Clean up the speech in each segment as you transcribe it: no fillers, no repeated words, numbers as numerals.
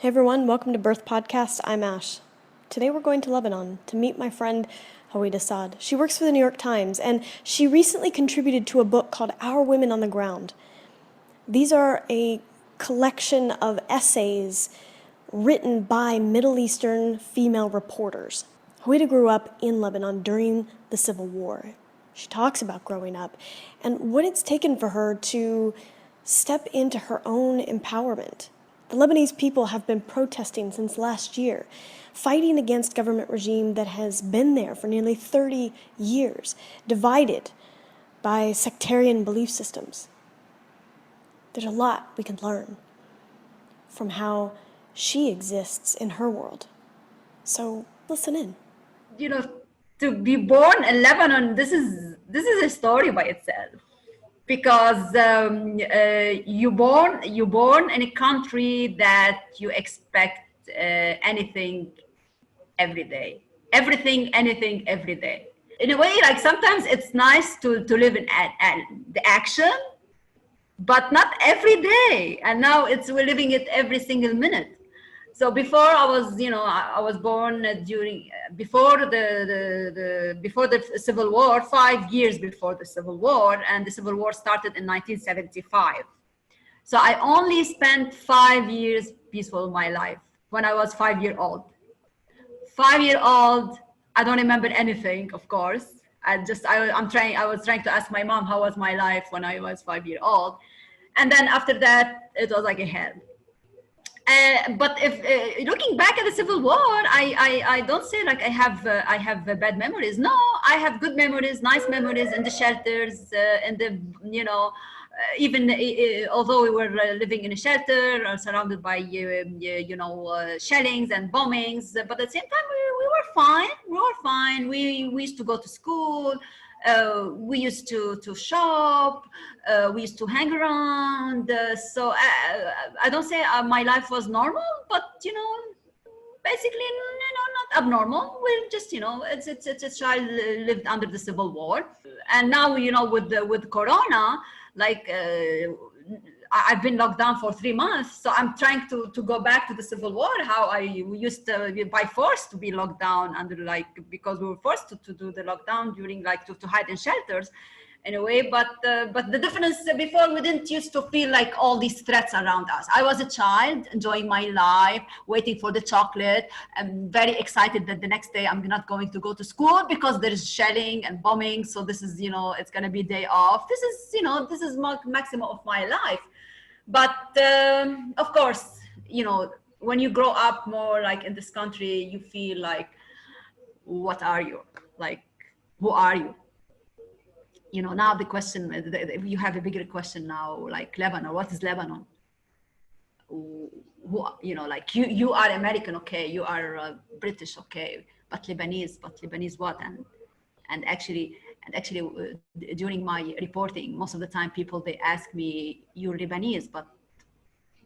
Hey everyone, welcome to Birth Podcast. I'm Ash. Today we're going to Lebanon to meet my friend Hwaida Saad. She works for the New York Times and she recently contributed to a book called Our Women on the Ground. These are a collection of essays written by Middle Eastern female reporters. Hwaida grew up in Lebanon during the Civil War. She talks about growing up and what it's taken for her to step into her own empowerment. The Lebanese people have been protesting since last year, fighting against a government regime that has been there for nearly 30 years, divided by sectarian belief systems. There's a lot we can learn from how she exists in her world. So listen in. To be born in Lebanon, this is a story by itself, because you born in a country that you expect anything every day, everything, anything every day. In a way, like sometimes it's nice to live in the action, but not every day. And now we're living it every single minute. So before I was born before the Civil War, 5 years before the Civil War, and the Civil War started in 1975. So I only spent 5 years peaceful in my life when I was 5 years old. 5 years old, I don't remember anything, of course. I was trying to ask my mom how was my life when I was 5 years old, and then after that it was like a hell. But if looking back at the Civil War, I don't say like I have bad memories. No, I have good memories, nice memories in the shelters, in the even although we were living in a shelter, surrounded by shellings and bombings, but at the same time we were fine. We were fine. We used to go to school. We used to shop, we used to hang around. So I don't say my life was normal, but basically not abnormal. We're just it's a child lived under the Civil War, and now with Corona, like. I've been locked down for 3 months, so I'm trying to go back to the Civil War, how we used to by force to be locked down because we were forced to do the lockdown during to hide in shelters in a way. But the difference, before we didn't used to feel like all these threats around us. I was a child enjoying my life, waiting for the chocolate. I'm very excited that the next day I'm not going to go to school because there is shelling and bombing. So this is it's going to be a day off. This is maximum of my life. But of course, when you grow up more like in this country, you feel like, what are you? Like, who are you? Now the question, you have a bigger question now, like Lebanon. What is Lebanon? Who, like you are American, okay? You are British, okay? But Lebanese what? And actually during my reporting, most of the time people, they ask me, you're Lebanese, but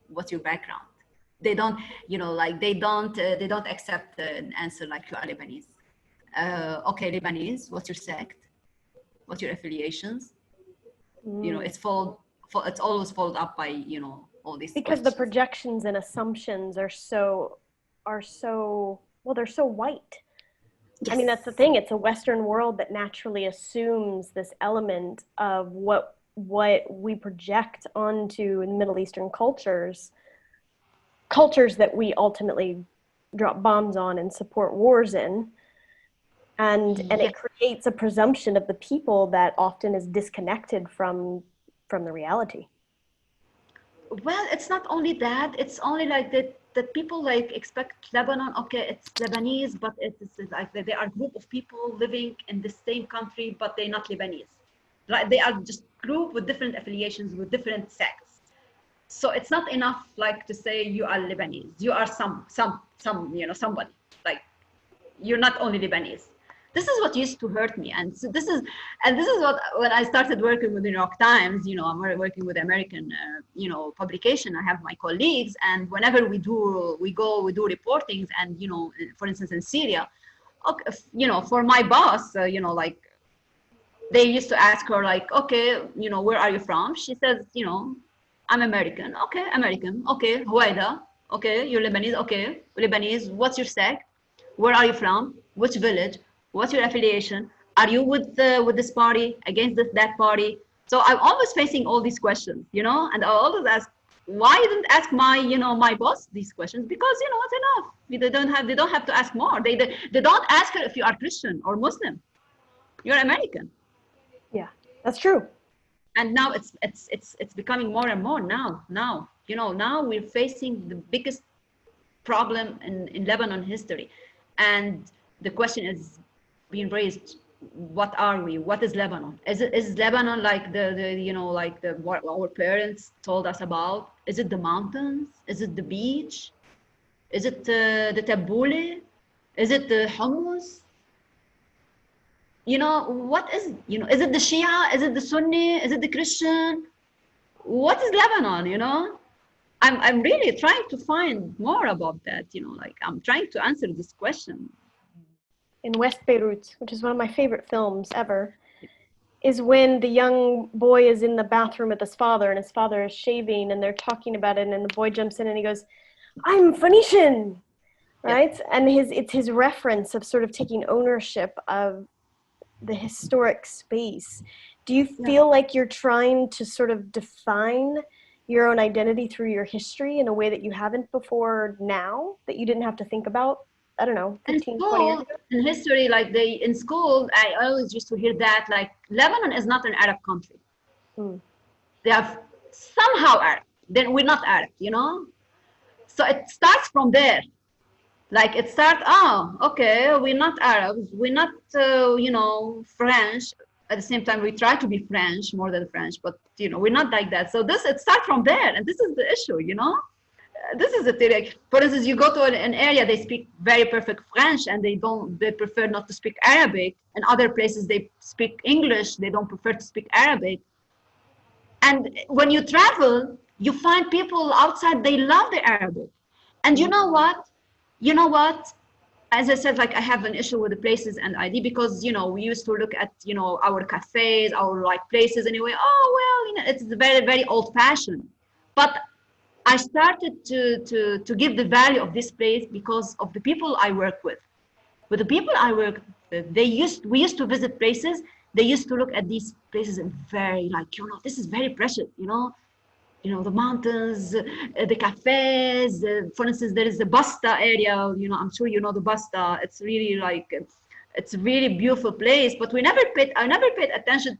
what's your background? They don't they don't accept an answer like you are Lebanese. Okay, Lebanese, what's your sect? What's your affiliations? It's always followed up by all these because questions. The projections and assumptions are so well, they're so white. Yes. I mean, that's the thing. It's a Western world that naturally assumes this element of what we project onto in Middle Eastern cultures that we ultimately drop bombs on and support wars in. And it creates a presumption of the people that often is disconnected from the reality. Well, it's not only that. It's only like that people like expect Lebanon, okay, it's Lebanese, but it's like they are a group of people living in the same country, but they're not Lebanese. Right? They are just group with different affiliations, with different sects. So it's not enough like to say you are Lebanese. You are somebody. Like, you're not only Lebanese. This is what used to hurt me, and so this is what, when I started working with the New York Times, I'm working with American, publication. I have my colleagues, and whenever we do reportings, and for instance in Syria, okay, for my boss, like they used to ask her like, okay, where are you from? She says, I'm American. Okay, American. Okay, Hwaida. Okay, you're Lebanese. Okay, Lebanese. What's your sect? Where are you from? Which village? What's your affiliation? Are you with this party, against that party? So I'm always facing all these questions, you know, and I always ask, why you didn't ask my, you know, my boss these questions? Because you know it's enough. They don't have to ask more. They don't ask her if you are Christian or Muslim. You're American. Yeah, that's true. And now it's becoming more and more now you know now we're facing the biggest problem in Lebanon history, and the question is being raised: what are we? What is Lebanon? Is Lebanon like the you know like the what our parents told us about? Is it the mountains? Is it the beach? Is it the tabbouleh? Is it the hummus? You know what is, you know, is it the Shia? Is it the Sunni? Is it the Christian? What is Lebanon? You know, I'm really trying to find more about that. You know, like I'm trying to answer this question. In West Beirut, which is one of my favorite films ever, is when the young boy is in the bathroom with his father and his father is shaving and they're talking about it, and the boy jumps in and he goes, "I'm Phoenician," Yeah. right? And it's his reference of sort of taking ownership of the historic space. Do you Yeah. feel like you're trying to sort of define your own identity through your history in a way that you haven't before now, that you didn't have to think about, I don't know, In 15, 20 years school, ago? in history, like they in school, I always used to hear that like Lebanon is not an Arab country. Mm. They are somehow Arab. Then we're not Arab, you know. So it starts from there. Like it starts, oh, okay, we're not Arabs, we're not, you know, French. At the same time, we try to be French more than French, but you know, we're not like that. So this it starts from there, and this is the issue, you know. This is the thing. Like, for instance, you go to an area, they speak very perfect French, and they prefer not to speak Arabic. In other places, they speak English, they don't prefer to speak Arabic. And when you travel, you find people outside, they love the Arabic. And you know what? You know what? As I said, like I have an issue with the places and ID because, you know, we used to look at, you know, our cafes, our like places anyway. Oh, well, you know, it's very, very old fashioned. But I started to give the value of this place because of the people I work with. With the people I work with, we used to visit places. They used to look at these places and very like, you know, this is very precious, you know, the mountains, the cafes. For instance, there is the Basta area. You know, I'm sure you know the Basta. It's really like it's a really beautiful place. But I never paid attention,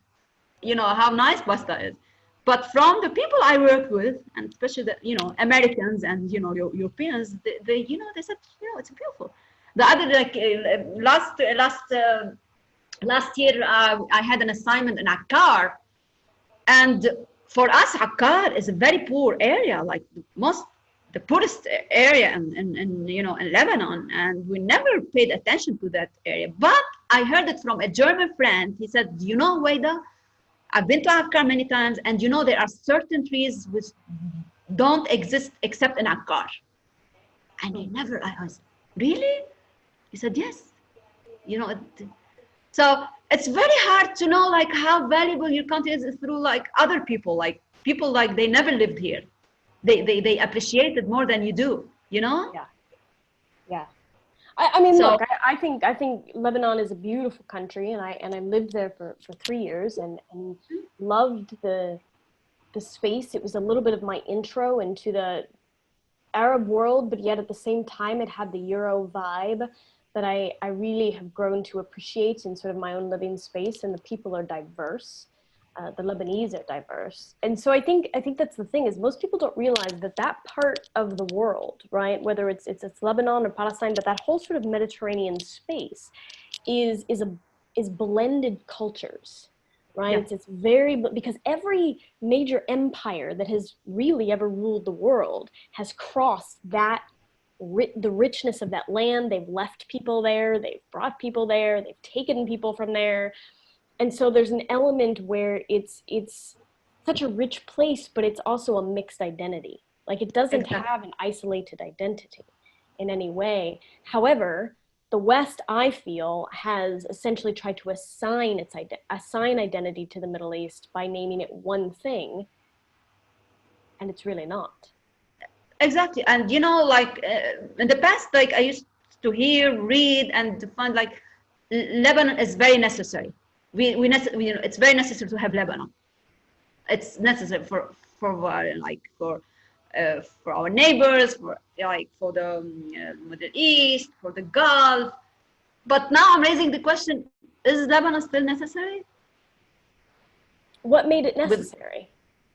you know, how nice Basta is. But from the people I work with, and especially the, you know, Americans and you know Europeans, they you know they said, you know, it's beautiful. The other like last year, I had an assignment in Akkar, and for us, Akkar is a very poor area, like the poorest area in you know in Lebanon, and we never paid attention to that area. But I heard it from a German friend. He said, "Do you know, Hwaida? I've been to Akkar many times, and you know there are certain trees which don't exist except in Akkar." And I was really. He said, "Yes." You know, so it's very hard to know like how valuable your country is through like other people like they never lived here. They appreciate it more than you do, you know? Yeah, yeah. I mean, So look, I think Lebanon is a beautiful country, and I lived there for 3 years and loved the space. It was a little bit of my intro into the Arab world, but yet at the same time, it had the Euro vibe that I really have grown to appreciate in sort of my own living space. And the people are diverse. The Lebanese are diverse, and so I think that's the thing is most people don't realize that that part of the world, right? Whether it's Lebanon or Palestine, but that whole sort of Mediterranean space is blended cultures, right? yeah, It's very, because every major empire that has really ever ruled the world has crossed that the richness of that land. They've left people there, they've brought people there, they've taken people from there. And so there's an element where it's such a rich place, but it's also a mixed identity. Like it doesn't exactly. have an isolated identity in any way. However, the West, I feel, has essentially tried to assign identity to the Middle East by naming it one thing, and it's really not. Exactly. And you know, like in the past, like I used to hear, read, and to find like Lebanon is very necessary. You know, it's very necessary to have Lebanon. It's necessary for our neighbors, for like for the Middle East, for the Gulf. But now I'm raising the question: is Lebanon still necessary? What made it With necessary,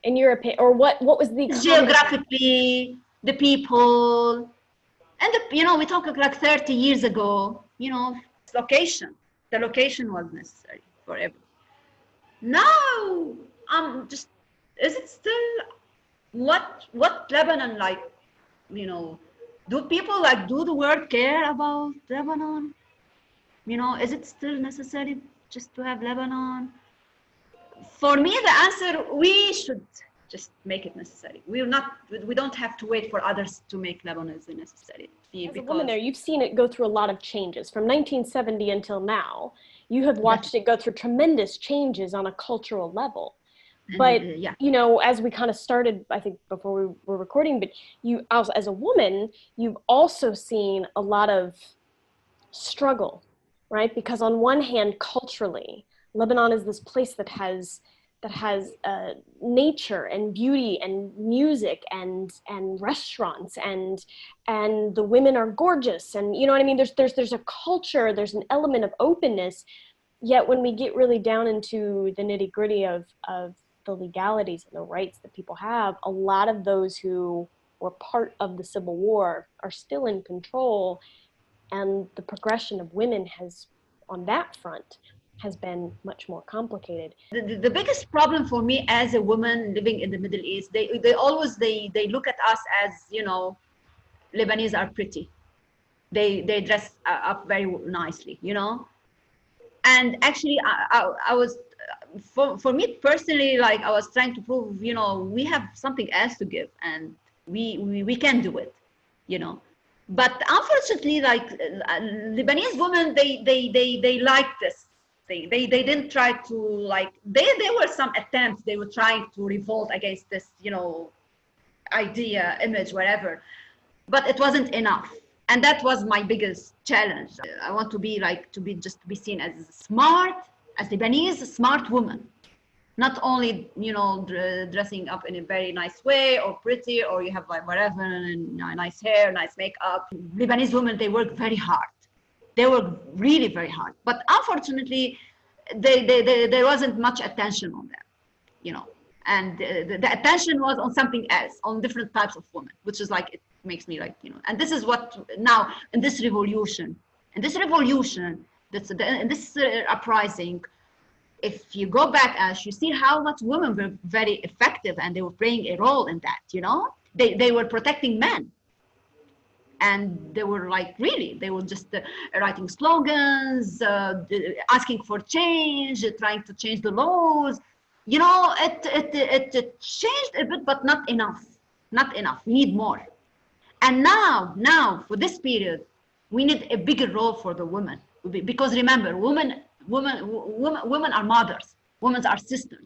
in your opinion, or what was the geographically, the people, and you know, we talk like 30 years ago. You know, location. The location was necessary for everything. Now, just is it still what Lebanon like? You know, do people like do the world care about Lebanon? You know, is it still necessary just to have Lebanon? For me, the answer, we should just make it necessary. We don't have to wait for others to make Lebanon necessary. As a woman there, you've seen it go through a lot of changes from 1970 until now. You have watched it go through tremendous changes on a cultural level. But yeah, you know, as we kind of started, I think before we were recording, but you, as a woman, you've also seen a lot of struggle, right? Because on one hand, culturally, Lebanon is this place that has nature and beauty and music and restaurants and the women are gorgeous, and you know what I mean. There's a culture, there's an element of openness. Yet when we get really down into the nitty gritty of the legalities and the rights that people have, a lot of those who were part of the Civil War are still in control, and the progression of women has, on that front, has been much more complicated. the biggest problem for me as a woman living in the Middle East, they always they look at us as, you know, Lebanese are pretty. They dress up very nicely, you know. And actually, I was for me personally, like I was trying to prove, you know, we have something else to give, and we can do it, you know. But unfortunately, like Lebanese women, they like this. They didn't try to like there were some attempts. They were trying to revolt against this, you know, idea, image, whatever, but it wasn't enough. And that was my biggest challenge. I want to be like just to be seen as smart, as Lebanese smart woman, not only, you know, dressing up in a very nice way or pretty, or you have like whatever, and nice hair, nice makeup. Lebanese women, they work very hard. They work really very hard. But unfortunately, there wasn't much attention on them, you know. And the attention was on something else, on different types of women, which is like, it makes me like, you know, and this is what now in this revolution, in this uprising, if you go back, Ash, you see how much women were very effective, and they were playing a role in that, you know. They were protecting men, and they were like, really, they were just writing slogans, asking for change, trying to change the laws, you know. It changed a bit, but not enough. We need more. And now for this period, we need a bigger role for the women, because remember, women are mothers, women are sisters,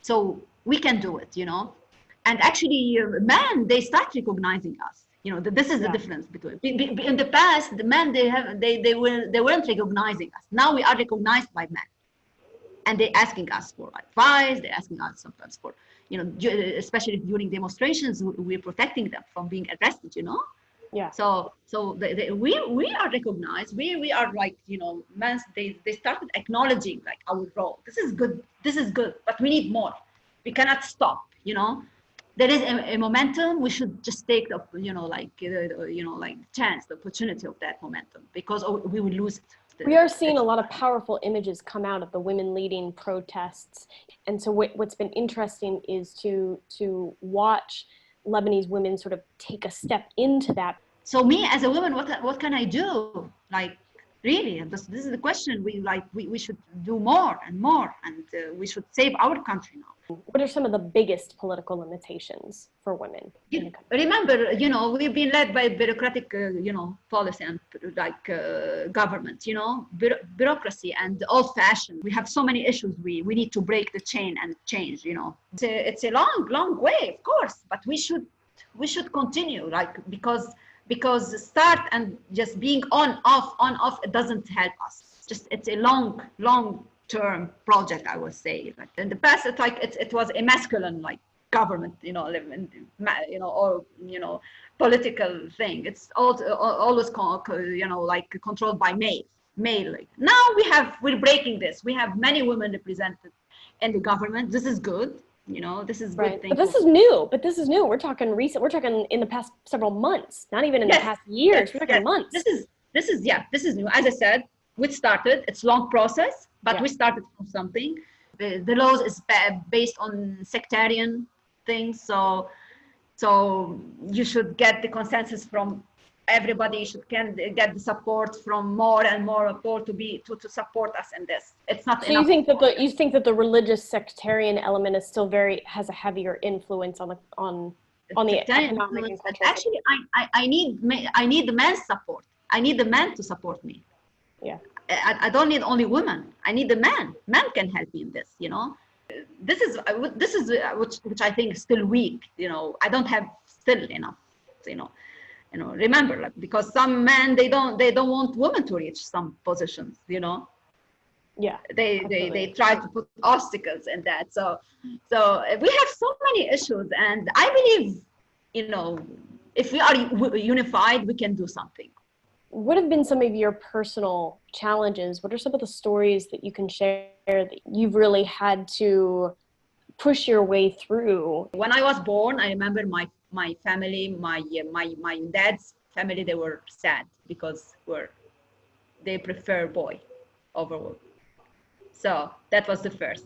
so we can do it, you know. And actually, men, they start recognizing us. You know, this is the difference between. In the past, the men, they weren't recognizing us. Now we are recognized by men, and they're asking us for advice. They're asking us sometimes for, you know, especially during demonstrations, we're protecting them from being arrested, you know. Yeah. So we are recognized. We are like, you know, men. They started acknowledging like our role. This is good. But we need more. We cannot stop. You know, there is a momentum. We should just take the, you know, like chance, the opportunity of that momentum, because we will lose it. We are seeing a lot of powerful images come out of the women leading protests. And so what's been interesting is to watch Lebanese women sort of take a step into that. So me as a woman, what can I do? Like, really, this is the question. We should do more and more, and we should save our country now. What are some of the biggest political limitations for women? Remember, you know, we've been led by bureaucratic, you know, policy and like government, you know, bureaucracy and old-fashioned. We have so many issues. We need to break the chain and change, you know. It's a long way, of course, but we should we should continue, like, because start and just being on off, it doesn't help us. Just it's a long term project, I would say. Like in the past, it's like it was a masculine like government, you know, or political thing. It's always like controlled by male. Like now we're breaking this. We have many women represented in the government. This is good. This is good thing. But this is new. We're talking recent. We're talking in the past several months, not even in the past years. We're talking months. This is new. As I said, we started. It's long process, but we started from something. The laws is based on sectarian things, so you should get the consensus from everybody. Can get the support from more and more people to support us in this. It's not so enough. You think that the religious sectarian element is still has a heavier influence on the economic and cultural. Actually, I need the man's support. I need the man to support me. Yeah. I don't need only women. I need the man. Man can help me in this. This is which I think is still weak. I don't have still enough. Remember, like, because some men they don't want women to reach some positions. Yeah. They try to put obstacles in that. So we have so many issues, and I believe if we are unified, we can do something. What have been some of your personal challenges? What are some of the stories that you can share that you've really had to push your way through? When I was born, I remember my family, my dad's family, they were sad because they prefer boy over girl. So that was the first.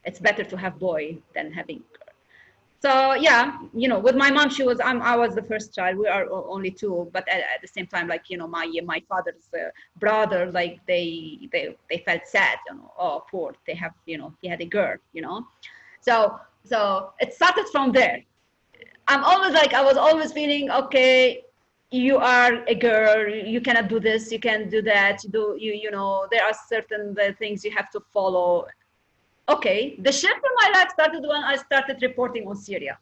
It's better to have boy than having girl. So yeah, with my mom, I was the first child. We are only two, but at the same time, like my father's brother, like they felt sad. Oh, poor, they have he had a girl. So it started from there. I was always feeling, okay, you are a girl, you cannot do this, you can't do that, there are certain things you have to follow. Okay, the shift in my life started when I started reporting on Syria.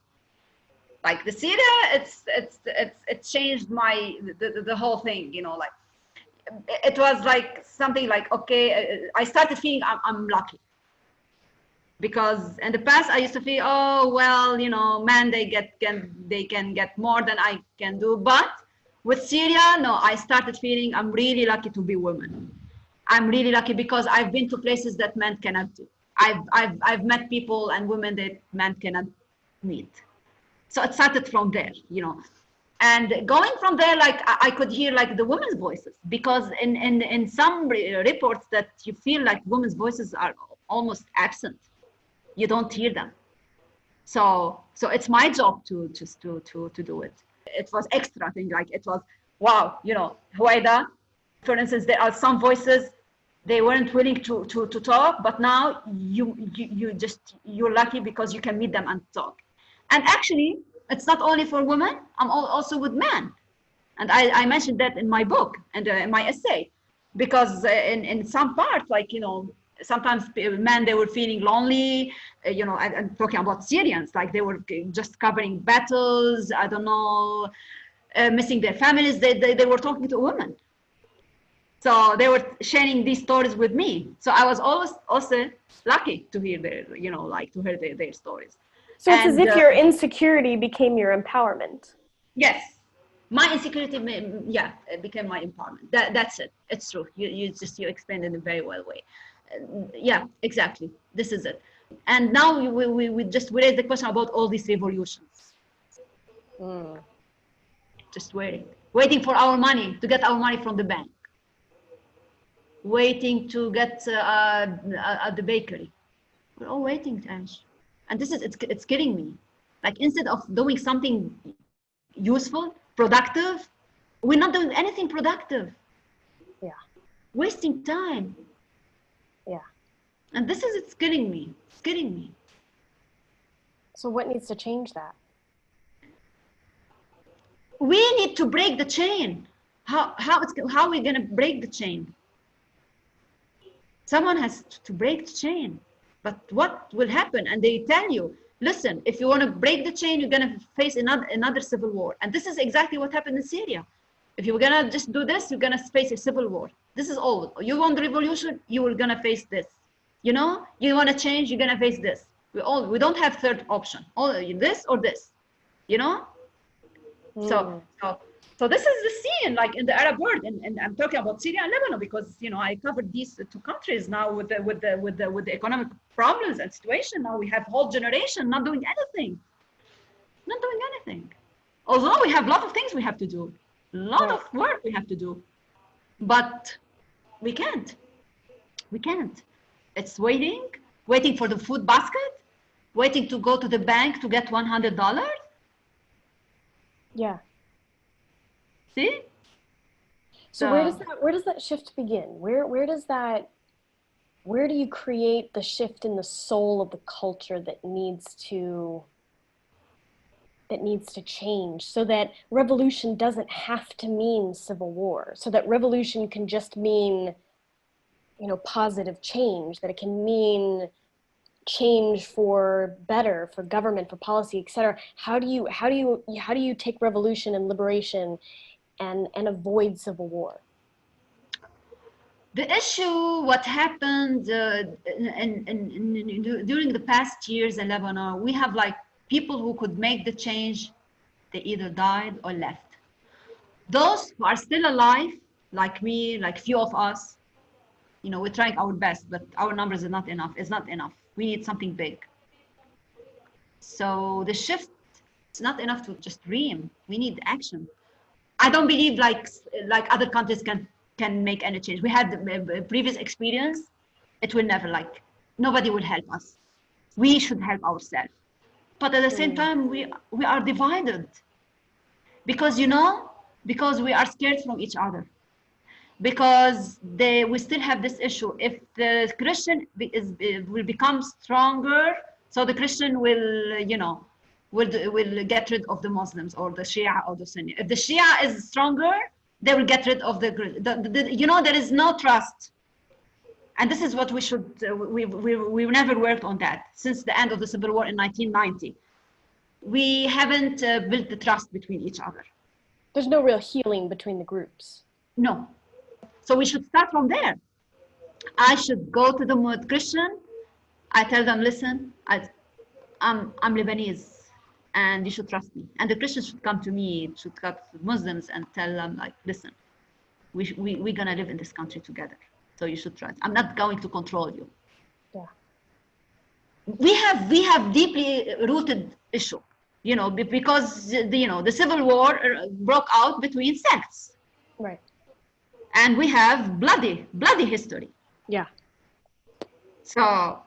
Like the Syria, it changed the whole thing, like it was like something like, okay, I started feeling I'm lucky. Because in the past I used to feel, oh well, men they can get more than I can do. But with Syria, no, I started feeling I'm really lucky to be woman. I'm really lucky because I've been to places that men cannot do. I've met people and women that men cannot meet. So it started from there, And going from there, like I could hear like the women's voices, because in some reports that you feel like women's voices are almost absent. You don't hear them. So it's my job to do it. It was extra thing, like it was, wow, Hwaida, for instance, there are some voices, they weren't willing to talk, but now you're lucky because you can meet them and talk. And actually, it's not only for women, I'm also with men. And I mentioned that in my book and in my essay, because in some parts, like, sometimes men, they were feeling lonely, and talking about Syrians, like they were just covering battles, I don't know, missing their families, they were talking to women. So they were sharing these stories with me. So I was always also lucky to hear their stories. So it's as if your insecurity became your empowerment. Yes. My insecurity, it became my empowerment. That's it. It's true. You explained it in a very well way. Yeah, exactly. This is it. And now we raise the question about all these revolutions. Just waiting for our money, to get our money from the bank. Waiting to get at the bakery. We're all waiting, Ash. And it's killing me. Like, instead of doing something useful, productive, we're not doing anything productive. Yeah. Wasting time. Yeah. And it's killing me. It's killing me. So what needs to change that? We need to break the chain. How are we going to break the chain? Someone has to break the chain. But what will happen? And they tell you, listen, if you want to break the chain, you're going to face another civil war. And this is exactly what happened in Syria. If you're going to just do this, you're going to face a civil war. This is all. You want the revolution, you're going to face this. You know, you want to change, you're going to face this. We don't have third option. Only this or this, you know? So this is the scene, like in the Arab world, and I'm talking about Syria and Lebanon because, you know, I covered these two countries now with the economic problems and situation. Now we have whole generation not doing anything. Although we have a lot of things we have to do, a lot of work we have to do, but we can't. It's waiting for the food basket, waiting to go to the bank to get $100. Yeah. See? So where does that shift begin? Where do you create the shift in the soul of the culture that needs to change so that revolution doesn't have to mean civil war, so that revolution can just mean, you know, positive change, that it can mean change for better, for government, for policy, etc. How do you take revolution and liberation and avoid civil war? The issue, what happened during the past years in Lebanon, we have like people who could make the change, they either died or left. Those who are still alive, like me, like few of us, you know, we're trying our best, but our numbers are not enough. It's not enough. We need something big. So the shift, it's not enough to just dream. We need action. I don't believe like other countries can make any change. We had the previous experience. It will never, like, nobody will help us. We should help ourselves. But at the same time, we are divided. Because, you know, because we are scared from each other. Because we still have this issue. If the Christian will become stronger, so the Christian will, you know, will get rid of the Muslims or the Shia or the Sunni. If the Shia is stronger, they will get rid of the you know, there is no trust. And this is what we should, we've never worked on that since the end of the Civil War in 1990. We haven't built the trust between each other. There's no real healing between the groups. No. So we should start from there. I should go to the Christian. I tell them, listen, I'm Lebanese, and you should trust me. And the Christians should come to me, should come to Muslims and tell them, like, listen, we're gonna live in this country together. So you should trust. I'm not going to control you. Yeah. We have deeply rooted issue, you know, because the civil war broke out between sects. Right. And we have bloody history. Yeah. So,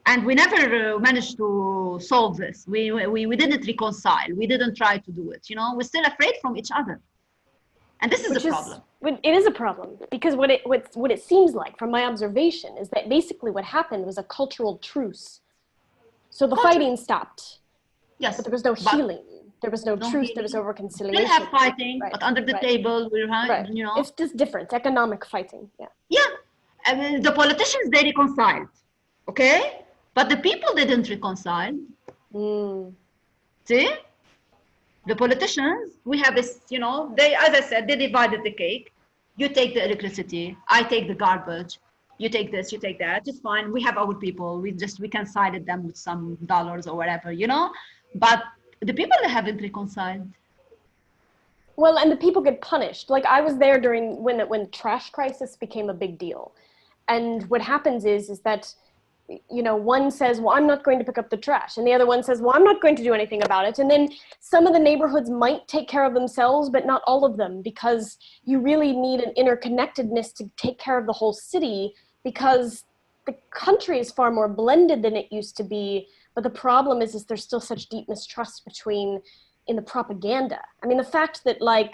and we never managed to solve this. We didn't reconcile. We didn't try to do it. You know, we're still afraid from each other. And this is the problem. It is a problem because what it seems like from my observation is that basically what happened was a cultural truce. So the fighting stopped. Yes. But there was no healing. There was no truce. Healing. There was no reconciliation. We still have fighting, right. but under the table, you know. It's just different. Economic fighting. Yeah. Yeah. I mean, the politicians, they reconciled. Okay? But the people didn't reconcile. See? The politicians, we have this, you know, they, as I said, they divided the cake. You take the electricity, I take the garbage, you take this, you take that. It's fine. We have our people. We can side them with some dollars or whatever, you know? But the people that haven't reconciled. Well, and the people get punished. Like I was there during when trash crisis became a big deal. And what happens is that, you know, one says, well, I'm not going to pick up the trash. And the other one says, well, I'm not going to do anything about it. And then some of the neighborhoods might take care of themselves, but not all of them, because you really need an interconnectedness to take care of the whole city, because the country is far more blended than it used to be. But the problem is there's still such deep mistrust in the propaganda. I mean, the fact that, like,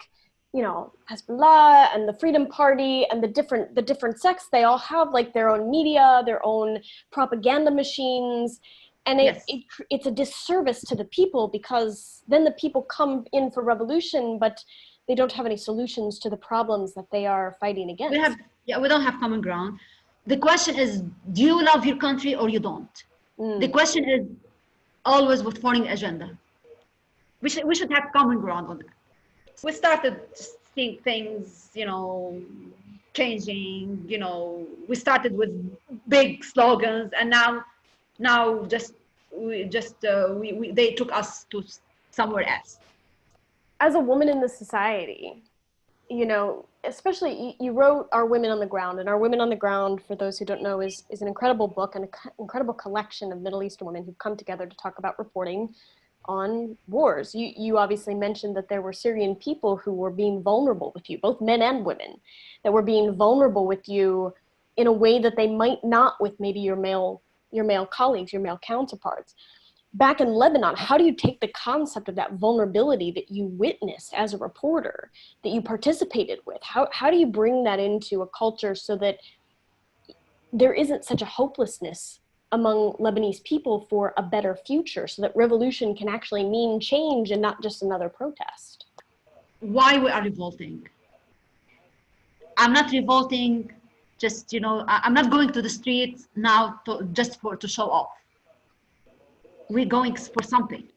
you know, Hezbollah and the Freedom Party and the different sects, they all have like their own media, their own propaganda machines. And it's a disservice to the people, because then the people come in for revolution, but they don't have any solutions to the problems that they are fighting against. We don't have common ground. The question is, do you love your country or you don't? The question is, always with foreign agenda. We should have common ground on that. We started seeing things, changing. We started with big slogans, and now they took us to somewhere else. As a woman in the society, especially you wrote Our Women on the Ground, and Our Women on the Ground, for those who don't know, is an incredible book and an incredible collection of Middle Eastern women who've come together to talk about reporting on wars. You obviously mentioned that there were Syrian people who were being vulnerable with you, both men and women, that were being vulnerable with you in a way that they might not with maybe your male colleagues, your male counterparts. Back in Lebanon, how do you take the concept of that vulnerability that you witnessed as a reporter, that you participated with? How do you bring that into a culture so that there isn't such a hopelessness among Lebanese people for a better future, so that revolution can actually mean change and not just another protest? Why we are revolting? I'm not revolting just, I'm not going to the streets now to show off. We're going for something,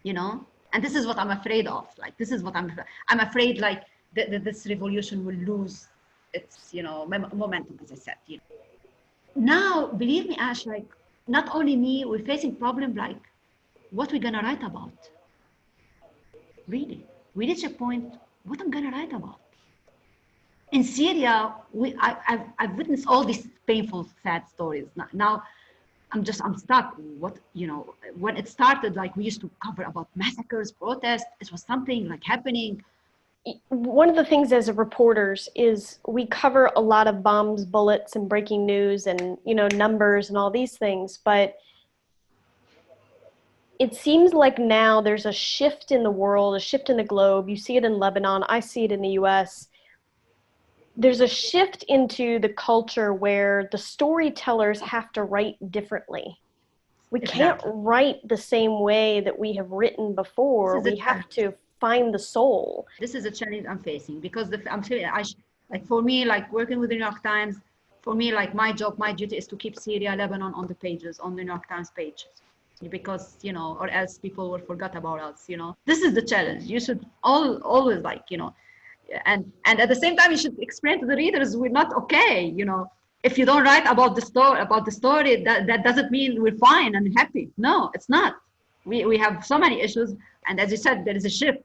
and this is what I'm afraid of. Like, this is what I'm afraid, like, this revolution will lose its, momentum, as I said. Now, believe me, Ash, like, not only me, we're facing problem like what we're gonna write about. Really, we reach a point, what I'm gonna write about. In Syria, I've witnessed all these painful, sad stories. Now I'm stuck. When it started, like, we used to cover about massacres, protests. It was something like happening. One of the things as reporters is we cover a lot of bombs, bullets, and breaking news and, numbers and all these things. But it seems like now there's a shift in the world, a shift in the globe. You see it in Lebanon. I see it in the US. There's a shift into the culture where the storytellers have to write differently. We can't write the same way that we have written before. We have to find the soul. This is a challenge I'm facing, because I'm feeling, like, for me, like, working with the New York Times, for me, like, my job, my duty is to keep Syria, Lebanon on the pages, on the New York Times pages, because, or else people will forget about us. This is the challenge. You should always, like, and at the same time, you should explain to the readers we're not okay. If you don't write about the story, that doesn't mean we're fine and happy. No, it's not. We have so many issues, and as you said, there is a shift.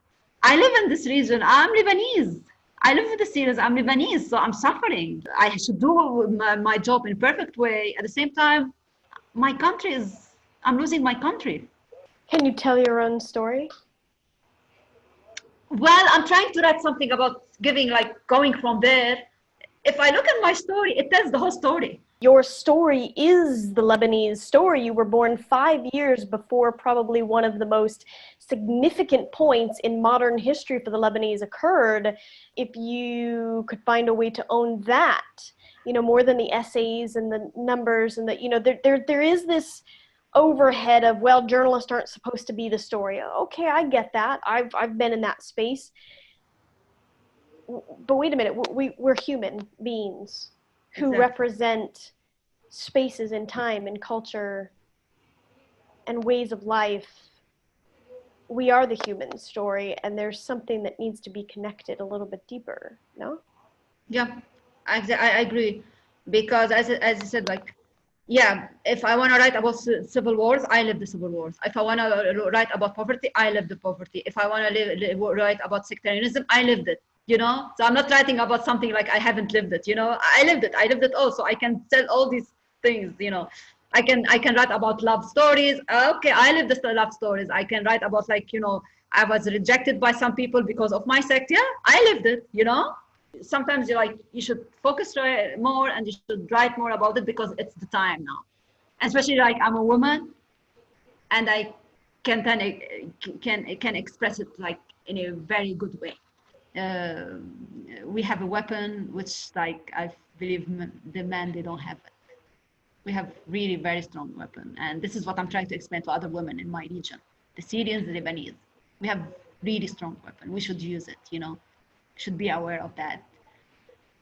I live in this region. I'm Lebanese. I live with the Syrians. I'm Lebanese, so I'm suffering. I should do my job in a perfect way. At the same time, I'm losing my country. Can you tell your own story? Well, I'm trying to write something about going from there. If I look at my story, it tells the whole story. Your story is the Lebanese story. You were born 5 years before probably one of the most significant points in modern history for the Lebanese occurred. If you could find a way to own that, more than the essays and the numbers and there is this overhead of, well, journalists aren't supposed to be the story. Okay, I get that. I've been in that space. But wait a minute, we're human beings who represent spaces in time and culture and ways of life. We are the human story, and there's something that needs to be connected a little bit deeper, no? Yeah, I agree. Because as I said, like, if I want to write about civil wars, I live the civil wars. If I want to write about poverty, I live the poverty. If I want to write about sectarianism, I lived it. So I'm not writing about something like I haven't lived it. I lived it also. I can tell all these things. I can write about love stories. Okay, I live the love stories. I can write about, like, I was rejected by some people because of my sect. Yeah, I lived it. Sometimes you should focus more, and you should write more about it, because it's the time now. Especially, like, I'm a woman, and I can express it, like, in a very good way. We have a weapon which, like, I believe the men, they don't have it. We have really very strong weapon, and this is what I'm trying to explain to other women in my region, the Syrians, the Lebanese. We have really strong weapon. We should use it. Should be aware of that,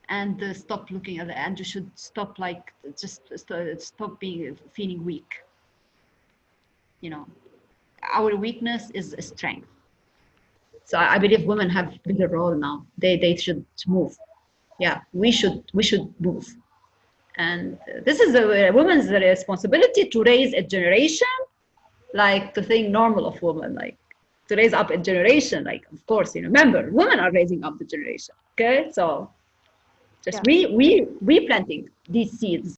and stop looking at it, and you should stop, like, just stop feeling weak. you know, our weakness is a strength. So I believe women have a bigger role now. They should move. Yeah, we should move. And this is a woman's responsibility to raise a generation, like to think normal of women, like to raise up a generation. Like, of course, you remember, women are raising up the generation. Okay, so just Yeah. we planting these seeds.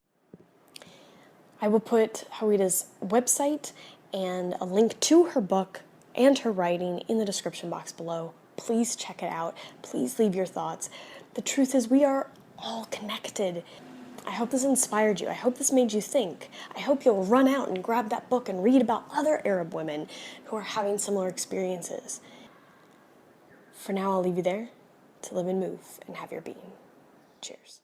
I will put Hwaida's website and a link to her book and her writing in the description box below. Please check it out. Please leave your thoughts. The truth is, we are all connected. I hope this inspired you. I hope this made you think. I hope you'll run out and grab that book and read about other Arab women who are having similar experiences. For now, I'll leave you there to live and move and have your being. Cheers.